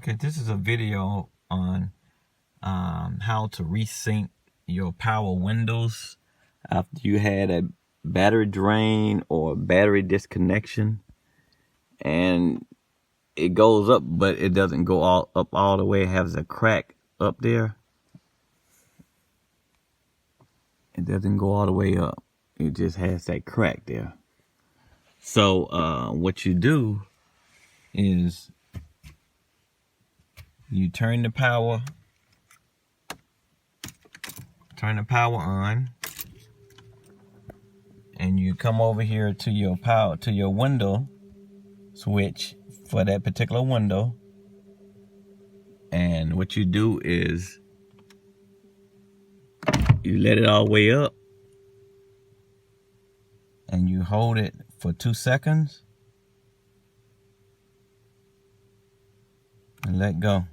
Okay, this is a video on how to resync your power windows after you had a battery drain or battery disconnection, and it goes up but it doesn't go all the way. It has a crack up there. It doesn't go all the way up. It just has that crack there. So what you do is you turn the power on, and you come over here to your window switch for that particular window. And what you do is you let it all the way up and you hold it for 2 seconds and let go.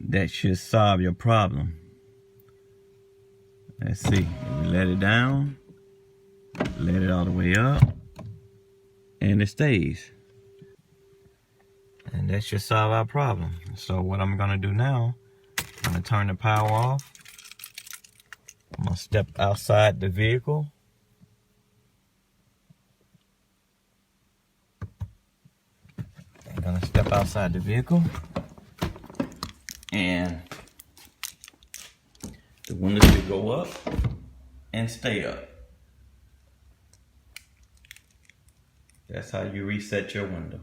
That should solve your problem. Let's see. We let it down, let it all the way up, and it stays. And that should solve our problem. So what I'm gonna do now, I'm gonna turn the power off. I'm gonna step outside the vehicle. I'm gonna step outside the vehicle, and the windows should go up and stay up. That's how you reset your window.